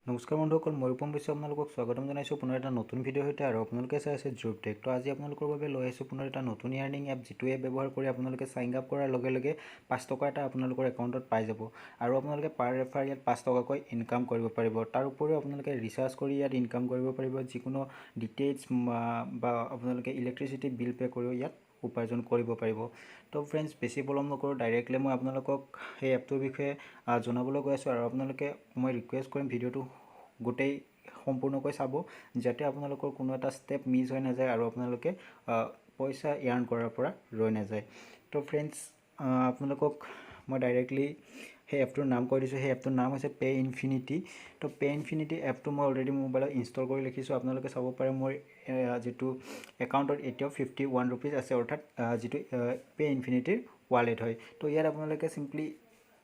নমস্কাৰ বন্ধুসকল, মই ৰূপম বৈশ্য আপোনালোকক স্বাগতম জনাইছোঁ পুনৰ এটা নতুন ভিডিঅ'ৰ সৈতে। আৰু আপোনালোকে চাই আছে জব টেক। তো আজি আপোনালোকৰ বাবে লৈ আহিছোঁ পুনৰ এটা নতুন ইয়াৰ্নিং এপ, যিটো এপ ব্যৱহাৰ কৰি আপোনালোকে চাইন আপ কৰাৰ লগে লগে 5 টকা এটা আপোনালোকৰ একাউণ্টত পাই যাব। আৰু আপোনালোকে পাৰ ৰেফাৰ ইয়াত 5 টকাকৈ ইনকাম কৰিব পাৰিব। তাৰ উপৰিও আপোনালোকে ৰিচাৰ্জ কৰি ইয়াত ইনকাম কৰিব পাৰিব। যিকোনো ডিটেইলছ বা আপোনালোকে ইলেক্ট্ৰিচিটি বিল পে' কৰিও ইয়াত উপাৰ্জন কৰিব পাৰিব। তো ফ্ৰেণ্ডছ, বেছি পলম নকৰোঁ, ডাইৰেক্টলি মই আপোনালোকক সেই এপটোৰ বিষয়ে জনাবলৈ গৈ আছোঁ। আৰু আপোনালোকে মই ৰিকুৱেষ্ট কৰিম ভিডিঅ'টো গোটেই সম্পূৰ্ণকৈ চাব, যাতে আপোনালোকৰ কোনো এটা ষ্টেপ মিছ হৈ নাযায় আৰু আপোনালোকে পইচা ইয়াৰ্ণ কৰাৰ পৰা ৰৈ নাযায়। তো ফ্ৰেণ্ডছ, আপোনালোকক মই ডাইৰেক্টলি সেই এপটোৰ নাম কৈ দিছোঁ। সেই এপটোৰ নাম হৈছে পে ইনফিনিটি। তো পে ইনফিনিটি এপটো মই অলৰেডি মোবাইলত ইনষ্টল কৰি লিখিছোঁ। আপোনালোকে চাব পাৰে মোৰ যিটো একাউণ্টত এতিয়াও 51 ৰুপিজ আছে, অৰ্থাৎ যিটো পে ইনফিনিটিৰ ৱালেট হয়। তো ইয়াত আপোনালোকে চিম্পলি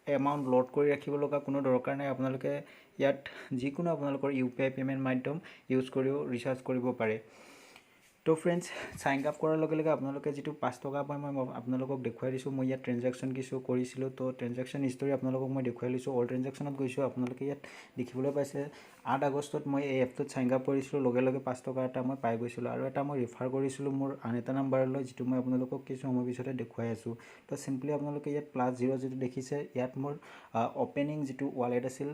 এমাউণ্ট লোড কৰি ৰাখিব লগা কোনো দৰকাৰ নাই। আপোনালোকে ইয়াত যিকোনো আপোনালোকৰ UPI পে'মেণ্ট মাধ্যম ইউজ কৰিও ৰিচাৰ্জ কৰিব পাৰে। তো ফ্ৰেণ্ডছ, চাইন আপ কৰাৰ লগে লগে আপোনালোকে যিটো 5 টকা পায় মই আপোনালোকক দেখুৱাই দিছোঁ। মই ইয়াত ট্ৰেনজেকশ্যন কিছু কৰিছিলোঁ, তো ট্ৰেনজেকশ্যন হিষ্টৰী আপোনালোকক মই দেখুৱাই লৈছোঁ। অল ট্ৰেনজেকশ্যনত গৈছোঁ। আপোনালোকে ইয়াত দেখিবলৈ পাইছে 8 আগষ্টত মই এই এপটোত চাইন আপ কৰিছিলোঁ, লগে লগে 5 টকা এটা মই পাই গৈছিলোঁ। আৰু এটা মই ৰেফাৰ কৰিছিলোঁ মোৰ আন এটা নাম্বাৰলৈ, যিটো মই আপোনালোকক কিছু সময় পিছতে দেখুৱাই আছোঁ। তো চিম্পলি আপোনালোকে ইয়াত +0 যিটো দেখিছে, ইয়াত মোৰ অপেনিং যিটো ৱালেট আছিল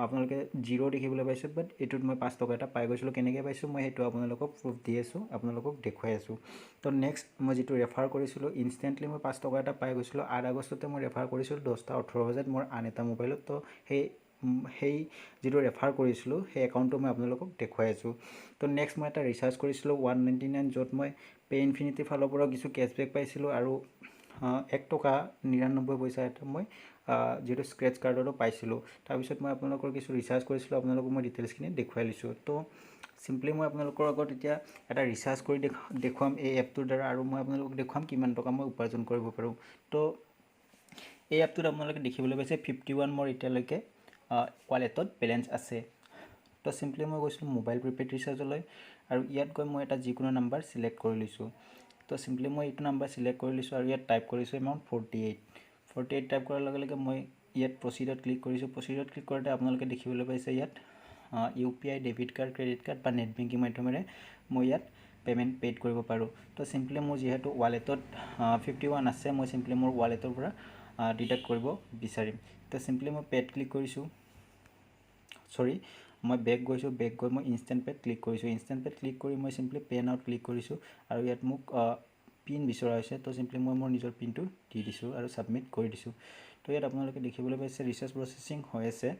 আপোনালোকে 0 দেখিবলৈ পাইছোঁ, বাট এইটোত মই 5 টকা এটা পাই গৈছিলোঁ। কেনেকৈ পাইছোঁ মই সেইটো আপোনালোকক প্ৰুফ দি আছোঁ, আপোনালোকক দেখুৱাই আছোঁ। তো নেক্সট মই যিটো ৰেফাৰ কৰিছিলোঁ, ইনষ্টেণ্টলি মই 5 টকা এটা পাই গৈছিলোঁ। 8 আগষ্টতে মই ৰেফাৰ কৰিছিলোঁ 10:18 বজাত মোৰ আন এটা মোবাইলত। তো সেই যিটো ৰেফাৰ কৰিছিলোঁ সেই একাউণ্টটো মই আপোনালোকক দেখুৱাই আছোঁ। তো নেক্সট মই এটা ৰিচাৰ্জ কৰিছিলোঁ 199, য'ত মই পে ইনফিনিটিৰ ফালৰ পৰা কিছু কেছবেক পাইছিলোঁ। আৰু 1 টকা 99 পইচা এটা মই যিটো স্ক্ৰেচ কাৰ্ডতো পাইছিলোঁ। তাৰপিছত মই আপোনালোকৰ কিছু ৰিচাৰ্জ কৰিছিলোঁ, আপোনালোকক মই ডিটেইলছখিনি দেখুৱাই লৈছোঁ। তো চিম্পলি মই আপোনালোকৰ আগত এতিয়া এটা ৰিচাৰ্জ কৰি দেখুৱাম এই এপটোৰ দ্বাৰা, আৰু মই আপোনালোকক দেখুৱাম কিমান টকা মই উপাৰ্জন কৰিব পাৰোঁ। তো এই এপটোত আপোনালোকে দেখিবলৈ পাইছে 51 মোৰ এতিয়ালৈকে ৱালেটত বেলেঞ্চ আছে। তো চিম্পলি মই গৈছিলোঁ মোবাইল প্ৰিপেইড ৰিচাৰ্জলৈ, আৰু ইয়াত গৈ মই এটা যিকোনো নাম্বাৰ ছিলেক্ট কৰি লৈছোঁ। তো চিম্পলি মই এইটো নাম্বাৰ ছিলেক্ট কৰি লৈছোঁ আৰু ইয়াত টাইপ কৰিছোঁ এমাউণ্ট 48 টাইপ কৰাৰ লগে লগে মই ইয়াত প্ৰচিডত ক্লিক কৰিছোঁ। প্ৰচিডত ক্লিক কৰোঁতে আপোনালোকে দেখিবলৈ পাইছে ইয়াত UPI, debit card, credit card বা নেট বেংকিং মাধ্যমেৰে মই ইয়াত পে'মেণ্ট পে'ড কৰিব পাৰোঁ। তো চিম্পলি মোৰ যিহেতু ৱালেটত 51 আছে, মই চিম্পলি মোৰ ৱালেটৰ পৰা ডিডাক্ট কৰিব বিচাৰিম। তো চিম্পলি মই পে'ড ক্লিক কৰিছোঁ, মই বেক গৈছোঁ। বেক গৈ মই ইনষ্টেণ্ট পে'ত ক্লিক কৰিছোঁ। ইনষ্টেণ্ট পে'ত ক্লিক কৰি মই চিম্পলি পে' নাওত ক্লিক কৰিছোঁ, আৰু ইয়াত মোক পিন বিচৰা হৈছে। তো চিম্পলি মই মোৰ নিজৰ পিনটো দি দিছোঁ আৰু ছাবমিট কৰি দিছোঁ। তো ইয়াত আপোনালোকে দেখিবলৈ পাইছে ৰিচাৰ্জ প্ৰচেছিং হৈ আছে।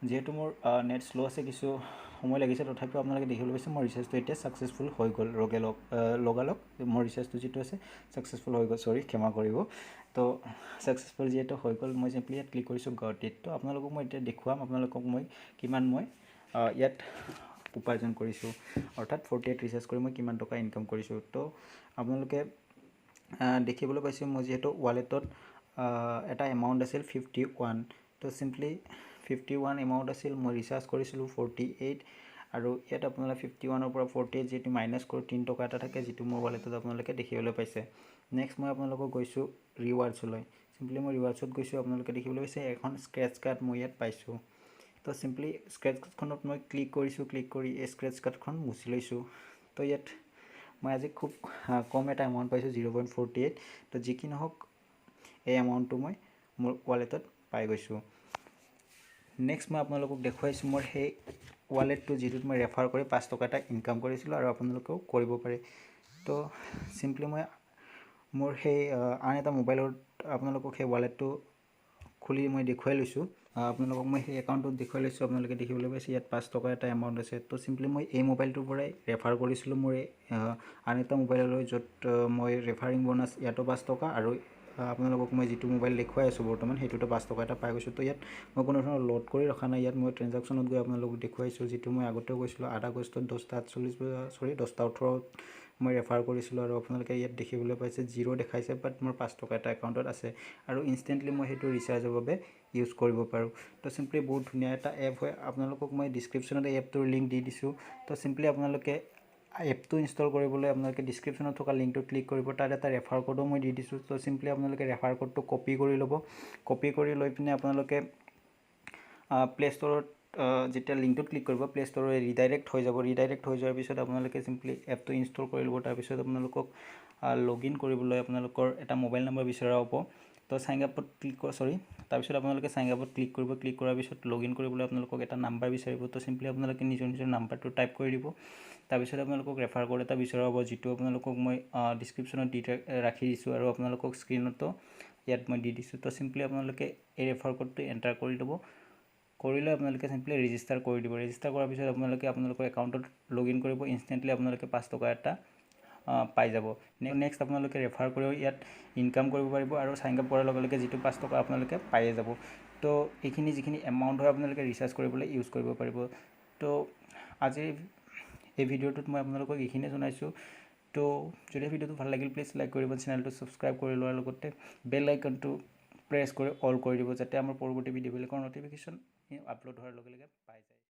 যিহেতু মোৰ নেট শ্ল' আছে, কিছু সময় লাগিছে, তথাপিও আপোনালোকে দেখিবলৈ পাইছে মোৰ ৰিচাৰ্জটো এতিয়া ছাকচেছফুল হৈ গ'ল। লগালগ মোৰ ৰিচাৰ্জটো যিটো আছে ছাকচেছফুল হৈ গ'ল। ক্ষমা কৰিব। তো ছাকচেছফুল যিহেতু হৈ গ'ল, মই চিম্পলি ইয়াত ক্লিক কৰিছোঁ গট ইট। তো আপোনালোকক মই এতিয়া দেখুৱাম আপোনালোকক মই কিমান ইয়াত উপাৰ্জন কৰিছোঁ, অৰ্থাৎ 48 ৰিচাৰ্জ কৰি মই কিমান টকা ইনকাম কৰিছোঁ। তো আপোনালোকে দেখিবলৈ পাইছোঁ মই যিহেতু ৱালেটত এটা এমাউণ্ট আছিল 51। তো চিম্পলি 51 এমাউণ্ট আছিল, মই ৰিচাৰ্জ কৰিছিলোঁ 48, আৰু ইয়াত আপোনালোকে 51ৰ পৰা 48 যিটো মাইনাছ কৰি 3 টকা এটা থাকে, যিটো মোৰ ৱালেটত আপোনালোকে দেখিবলৈ পাইছে। নেক্সট মই আপোনালোকক গৈছোঁ ৰিৱাৰ্ডছলৈ। চিম্পলি মই ৰিৱাৰ্ডছত গৈছোঁ। আপোনালোকে দেখিবলৈ পাইছে এখন স্ক্ৰেচ কাৰ্ড মই ইয়াত পাইছোঁ। তো চিম্পলি স্ক্ৰেচ কাৰ্ডখনত মই ক্লিক কৰিছোঁ। ক্লিক কৰি এই স্ক্ৰেচ কাৰ্ডখন মুছি লৈছোঁ। তো ইয়াত মই আজি খুব কম এটা এমাউণ্ট পাইছোঁ, 0.48। তো যি কি নহওক, এই এমাউণ্টটো মই মোৰ ৱালেটত পাই গৈছোঁ। নেক্সট মই আপোনালোকক দেখুৱাইছোঁ মোৰ সেই ৱালেটটো, যিটোত মই ৰেফাৰ কৰি 5 টকা এটা ইনকাম কৰিছিলোঁ, আৰু আপোনালোকেও কৰিব পাৰে। তো চিম্পলি মই মোৰ সেই আন এটা মোবাইলত আপোনালোকক সেই ৱালেটটো খুলি মই দেখুৱাই লৈছোঁ। আপোনালোকক মই সেই একাউণ্টটোত দেখুৱাই লৈছোঁ। আপোনালোকে দেখিবলৈ পাইছে ইয়াত 5 টকা এটা এমাউণ্ট আছে। তো চিম্পলি মই এই মোবাইলটোৰ পৰাই ৰেফাৰ কৰিছিলোঁ মোৰ আন এটা মোবাইললৈ, য'ত মই ৰেফাৰিং বনাছ ইয়াতো 5 টকা, আৰু আপোনালোকক মই যিটো মোবাইল দেখুৱাই আছোঁ বৰ্তমান, সেইটোতো 5 টকা এটা পাই গৈছোঁ। তো ইয়াত মই কোনো ধৰণৰ লোড কৰি ৰখা নাই। ইয়াত মই ট্ৰেনজেকশ্যনত গৈ আপোনালোকক দেখুৱাইছোঁ, যিটো মই আগতেও গৈছিলোঁ 8 আগষ্টত 10:18 মই ৰেফাৰ কৰিছিলোঁ। আৰু আপোনালোকে ইয়াত দেখিবলৈ পাইছে 0 দেখাইছে, বাট মোৰ 5 টকা এটা একাউণ্টত আছে, আৰু ইনষ্টেণ্টলি মই সেইটো ৰিচাৰ্জৰ বাবে ইউজ কৰিব পাৰোঁ। তো চিম্পলি বহুত ধুনীয়া এটা এপ হয়। আপোনালোকক মই ডিছক্ৰিপশ্যনত এই এপটোৰ লিংক দি দিছোঁ। তো চিম্পলি আপোনালোকে এপটো ইনষ্টল কৰিবলৈ আপোনালোকে ডিছক্ৰিপশ্যনত থকা লিংকটো ক্লিক কৰিব। তাত এটা ৰেফাৰ কোডো মই দি দিছোঁ। তো চিম্পলি আপোনালোকে ৰেফাৰ কোডটো কপি কৰি ল'ব। কপি কৰি লৈ পিনে আপোনালোকে প্লে ষ্ট'ৰত যেতিয়া লিংকটোত ক্লিক কৰিব প্লে ষ্ট'ৰৰ ৰিডাইৰেক্ট হৈ যাব ৰিডাইৰেক্ট হৈ যোৱাৰ পিছত আপোনালোকে চিম্পলি এপটো ইনষ্টল কৰি ল'ব তাৰপিছত আপোনালোকক লগ ইন কৰিবলৈ আপোনালোকৰ এটা মোবাইল নম্বৰ বিচৰা হ'ব তো সাইন আপত ক্লিক তাৰপিছত আপোনালোকে সাইন আপত ক্লিক কৰিব ক্লিক কৰাৰ পিছত লগ ইন কৰিবলৈ আপোনালোকক এটা নাম্বাৰ বিচাৰিব তো চিম্পলি আপোনালোকে নিজৰ নাম্বাৰটো টাইপ কৰি দিব তাৰপিছত আপোনালোকক ৰেফাৰ কোড এটা বিচৰা হ'ব যিটো আপোনালোকক মই ডিছক্ৰিপশ্যনত দি ৰাখি দিছোঁ আৰু আপোনালোকক স্ক্ৰীনতো ইয়াত মই দি দিছোঁ তো চিম্পলি আপোনালোকে এই ৰেফাৰ কোডটো এণ্টাৰ কৰি ল'ব কৰিলে আপোনালোকে সিম্পলি ৰেজিষ্টাৰ কৰি দিব ৰেজিষ্টাৰ কৰাৰ পিছত আপোনালোকৰ একাউণ্টত লগ ইন কৰিব ইনষ্টেণ্টলি আপোনালোকে 5 টকা এটা পাই যাব নেক্সট আপোনালোকে ৰেফাৰ কৰিও ইয়াত ইনকাম কৰিব পাৰিব আৰু সাইন আপ কৰাৰ লগে লগে যিটো 5 টকা আপোনালোকে পায়ে যাব তো এইখিনি যিখিনি এমাউণ্ট হয় আপোনালোকে ৰিচাৰ্জ কৰিবলৈ ইউজ কৰিব পাৰিব তো আজি এই ভিডিঅ'টোত মই আপোনালোকক এইখিনিয়ে জনাইছোঁ তো যদি ভিডিঅ'টো ভাল লাগিল প্লিজ লাইক কৰিব চেনেলটো সাবস্ক্ৰাইব কৰি লোৱাৰ লগতে বেল আইকনটো প্ৰেছ কৰি অল কৰি দিব যাতে আমাৰ পৰৱৰ্তী ভিডিঅ'বিলাকৰ ন'টিফিকেশ্যন আপলোড হোৱাৰ লগে লগে পাই যায়